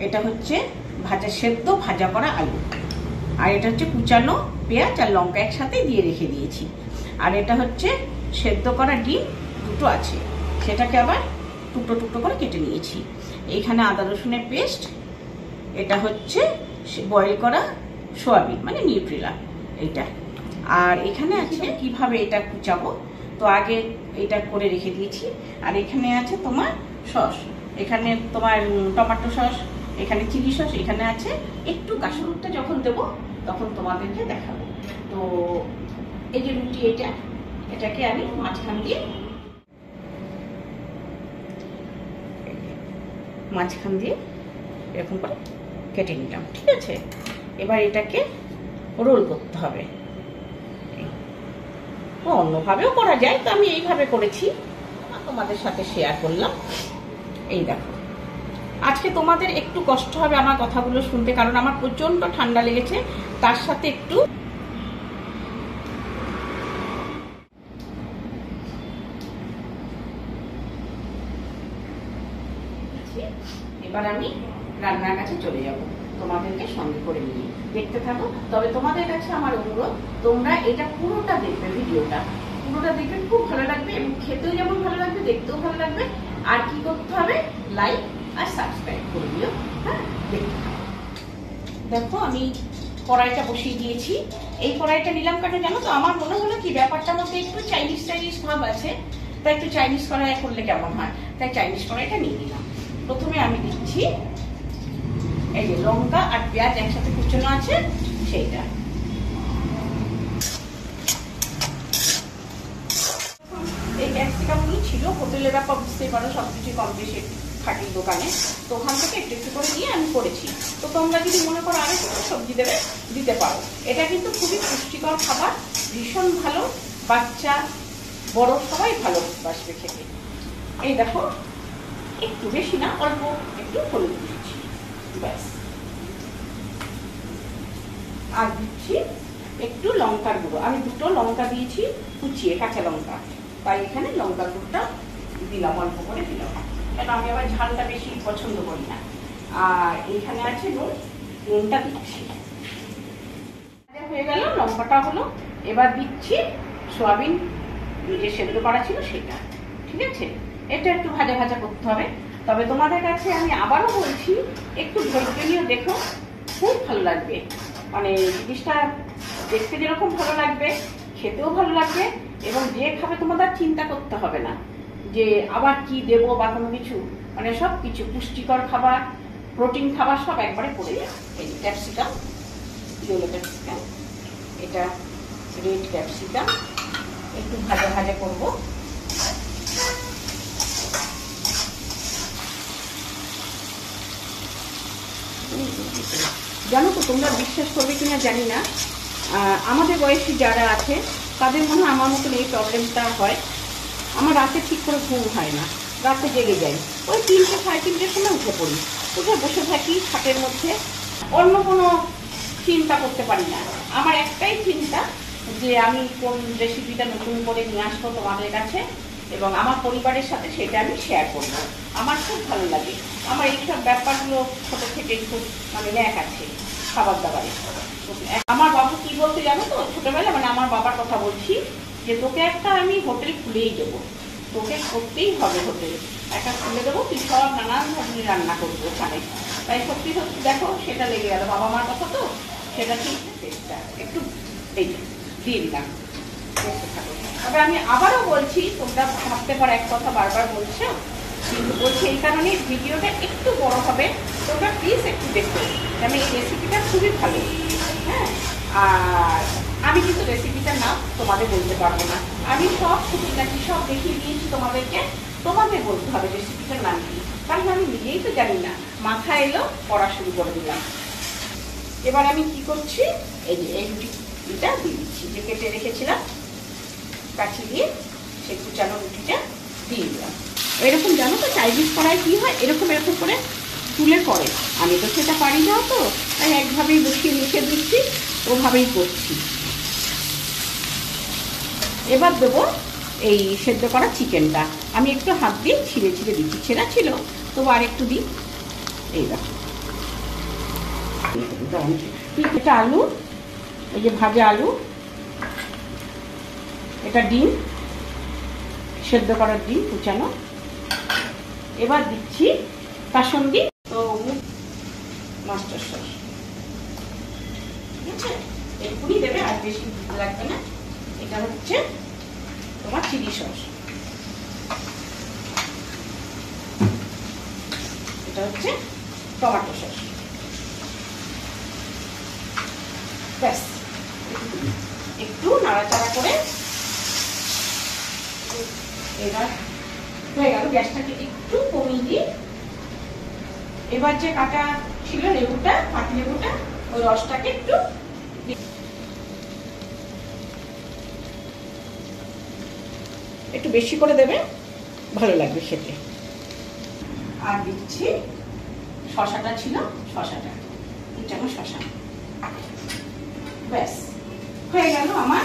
এটা হচ্ছে ভাজা সেদ্ধ ভাজা করা আলু, আর এটা হচ্ছে কুচানো পেঁয়াজ আর লঙ্কা একসাথে দিয়ে রেখে দিয়েছি। আর এটা হচ্ছে সেদ্ধ করা ডিম দুটো আছে, সেটাকে আবার টুকরো টুকরো করে কেটে নিয়েছি। এইখানে আদা রসুনের পেস্ট, এটা হচ্ছে বয়েল করা সোয়াবিন মানে নিউট্রেলা এইটা। আর এখানে আছে কিভাবে এটা কুচাবো, তো আগে এটা করে রেখে দিয়েছি। আর এখানে আছে তোমার সস, এখানে তোমার টমেটো সস, এখানে চিলি সস, এখানে আছে একটু কাঁচা হলুদটা যখন দেবো তখন তোমাদেরকে দেখাবো। তো এই যে রুটি এটাকে আমি মাঝখান দিয়ে এরকম করে কেটে নিলাম, ঠিক আছে। এবার এটাকে রোল করতে হবে। অন্যভাবেও করা যায়, তো আমি এইভাবে করেছি, তোমাদের সাথে শেয়ার করলাম। এই দেখো, আজকে তোমাদের একটু কষ্ট হবে আমার কথাগুলো শুনতে, কারণ আমার প্রচন্ড ঠান্ডা লেগেছে, তার সাথে একটু এবার আমি রান্নার কাছে চলে যাব, তোমাদেরকে সঙ্গে করে নিয়ে দেখতে থাকো। তবে তোমাদের কাছে আমার অনুরোধ, তোমরা এটা পুরোটা দেখবে, ভিডিওটা পুরোটা দেখবে, খুব ভালো লাগবে এবং খেতেও যেমন ভালো লাগবে দেখতেও ভালো লাগবে। আর কি করতে হবে, লাইক আর সাবস্ক্রাইব করে দিও। হ্যাঁ, দেখতে থাকো। দেখো আমি কড়াইটা বসিয়ে দিয়েছি। এই কড়াইটা নিলাম কেন জানো তো, আমার মনে হলো কি ব্যাপারটার মধ্যে একটু চাইনিজ ভাব আছে, তাই একটু চাইনিজ কড়াই করলে কেমন হয়, তাই চাইনিজ কড়াইটা নিয়ে নিলাম। প্রথমে আমি দিচ্ছি এই যে লঙ্কা আর পেঁয়াজ একসাথে কুচানো আছে সেইটা। এই ক্যাপসিকামগুলো ছিল হোটেলের ব্যাপার, বুঝতেই পারো সবকিছু কম বেশি খাটির দোকানে, তো ওখান থেকে একটু একটু করে নিয়ে আমি করেছি। তো তোমরা যদি মনে করো আরো একটু সবজি দেবে, দিতে পারো। এটা কিন্তু খুবই পুষ্টিকর খাবার, ভীষণ ভালো, বাচ্চা বড় সবাই ভালোবাসবে খেতে। এই দেখো, একটু বেশি না, অল্প একটু হলুদ দিচ্ছি, ব্যাস। আর দিচ্ছি একটু লঙ্কার গুঁড়ো, আমি দুটো লঙ্কা দিয়েছি কুচিয়ে, কাঁচা লঙ্কা, তাই এখানে লঙ্কার গুঁড়োটা দিলাম, অল্প করে দিলাম, কেন আমি আবার ঝালটা বেশি পছন্দ করি না। আর এইখানে আছে নুনটা দিচ্ছি। হয়ে গেল, লঙ্কাটা হলো। এবার দিচ্ছি সোয়াবিন যে সেদ্ধ করা ছিল সেটা, ঠিক আছে। এটা একটু ভাজা ভাজা করতে হবে। তবে তোমাদের কাছে আমি আবারও বলছি, একটু ধৈর্য নিয়ে দেখো, খুব ভালো লাগবে। মানে জিনিসটা দেখতে যেরকম ভালো লাগবে, খেতেও ভালো লাগবে, এবং যে খাবে তোমাদের চিন্তা করতে হবে না যে আবার কি দেবো বা কোনো কিছু, মানে সব কিছু পুষ্টিকর খাবার, প্রোটিন খাবার সব একবারে পড়ে যায়। এই যে ক্যাপসিকাম, ইয়েলো ক্যাপসিকাম, এটা রেড ক্যাপসিকাম, একটু ভাজা ভাজা করবো। জানো তো, তোমরা বিশ্বাস করবে কিনা জানি না, আমাদের বয়সী যারা আছে তাদের মনে হয় আমার মতন এই প্রবলেমটা হয়। আমার রাতে ঠিক করে ঘুম হয় না, রাতে জেগে যাই, ওই 3টে 3:30টার সময় উঠে পড়ি, উঠে বসে থাকি খাটের মধ্যে, অন্য কোনো চিন্তা করতে পারি না। আমার একটাই চিন্তা যে আমি কোন রেসিপিটা নতুন করে নিয়ে আসবো তোমাদের কাছে, এবং আমার পরিবারের সাথে সেটা আমি শেয়ার করবো। আমার খুব ভালো লাগে, আমার এইসব ব্যাপারগুলো ছোট থেকে খুব মানে ন্যাক আছে খাবার দাবারে। আমার বাবু কি বলতে জানো তো, ছোটবেলা, মানে আমার বাবার কথা বলছি, যে তোকে একটা আমি হোটেল খুলেই দেবো, তোকে করতেই হবে হোটেল একটা খুলে দেবো, তুই সব নানান ধরনের রান্না করবো ওখানে। তাই সত্যি সত্যি দেখো সেটা লেগে গেল, বাবা মার কথা তো, সেটা ঠিক একটু এই দিয়ে দিলাম, দেখতে থাকো। তবে আমি আবারও বলছি, তোমরা ভাবতে পারো এক কথা বারবার বলছো, কিন্তু বলছি এই কারণে ভিডিওটা একটু বড় হবে, তোমরা প্লিজ একটু দেখো। আমি এই রেসিপিটা খুবই ভালো, হ্যাঁ। আর আমি কিন্তু রেসিপিটার নাম তোমাদের বলতে পারবো না, আমি সব খুঁটিনাটি সব দেখিয়ে দিয়েছি তোমাদেরকে, তোমাদের বলতে হবে রেসিপিটার নাম কি, কারণ আমি নিজেই তো জানি না, মাথায় এলো পড়া শুরু করে দিলাম। এবার আমি কি করছি, এই যে এই রুটিটা দিয়ে দিচ্ছি, যে কেটে রেখেছিলাম কাঠি দিয়ে, সেই কুচানো রুটিটা দিয়ে দিলাম। এরকম জানো তো চাইনিজ কড়াই কি হয়, এরকম এরকম করে তুলে করে, আমি তো সেটা পারি না, তো তাই একভাবেই বসিয়ে রেখে দিচ্ছি, ওভাবেই করছি। এবার দেবো এই সেদ্ধ করা চিকেনটা, আমি একটু হাত দিয়ে ছিঁড়ে ছিঁড়ে দিচ্ছি, ছেঁড়া ছিল তবু আর একটু দিই। এই দেখো এটা আলু, এই যে ভাজা আলু, এটা ডিম, সেদ্ধ করার ডিম কুচানো। এবার দিচ্ছি কাসুন্দি তো মাস্টার সস, ঠিক আছে? এরকমই দেবে, আর বেশি লাগবে না। এটা হচ্ছে তোমার চিলি সস, এটা হচ্ছে টমেটো সস। ব্যাস, একটু নাড়াচাড়া করে এবার হয়ে গেল। গ্যাসটাকে একটু কমিয়ে দিই। এবার যে কাটা ছিল লেবুটা, পাতি লেবুটা, ওই রসটাকে একটু বেশি করে দেবে, ভালো লাগবে খেতে। আর দিচ্ছি শসাটা ছিল, শসাটা 2 চামচ শসা। ব্যাস হয়ে গেল আমার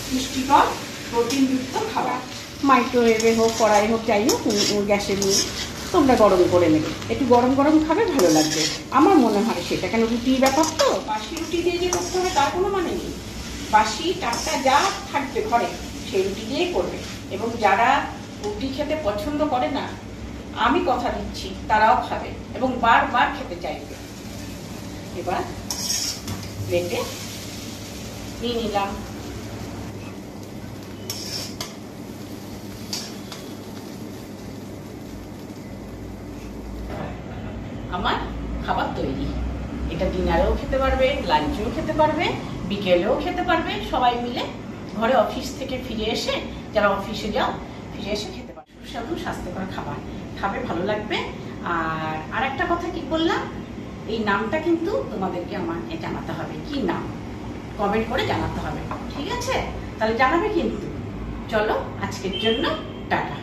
পুষ্টিকর প্রোটিনযুক্ত খাবার। মাইক্রোওয়েভে হোক, কড়াই হোক, যাই হোক, গ্যাসে নিয়ে তোমরা গরম করে নেবে। একটু গরম গরম খাবে, ভালো লাগবে আমার মনে হয় সেটা। কেন রুটির ব্যাপার তো, বাসি রুটি দিয়ে যে করতে হবে তার কোনো মানে নেই। বাসি টাটকা যা থাকবে ঘরে সেই রুটি দিয়েই করবে। এবং যারা রুটি খেতে পছন্দ করে না, আমি কথা দিচ্ছি তারাও খাবে এবং বারবার খেতে চাইবে। এবার প্লেটে নিয়ে নিলাম। আমার খাবার তৈরি। এটা ডিনারেও খেতে পারবে, লাঞ্চেও খেতে পারবে, বিকেলেও খেতে পারবে, সবাই মিলে ঘরে অফিস থেকে ফিরে এসে, যারা অফিসে যাও, ফিরে এসে খেতে পারবে। সুস্বাদু স্বাস্থ্যকর খাবার খাবে, ভালো লাগবে। আর একটা কথা কি বললাম, এই নামটা কিন্তু তোমাদেরকে আমাকে জানাতে হবে, কি নাম কমেন্ট করে জানাতে হবে, ঠিক আছে? তাহলে জানাবে কিন্তু। চলো আজকের জন্য টাটা।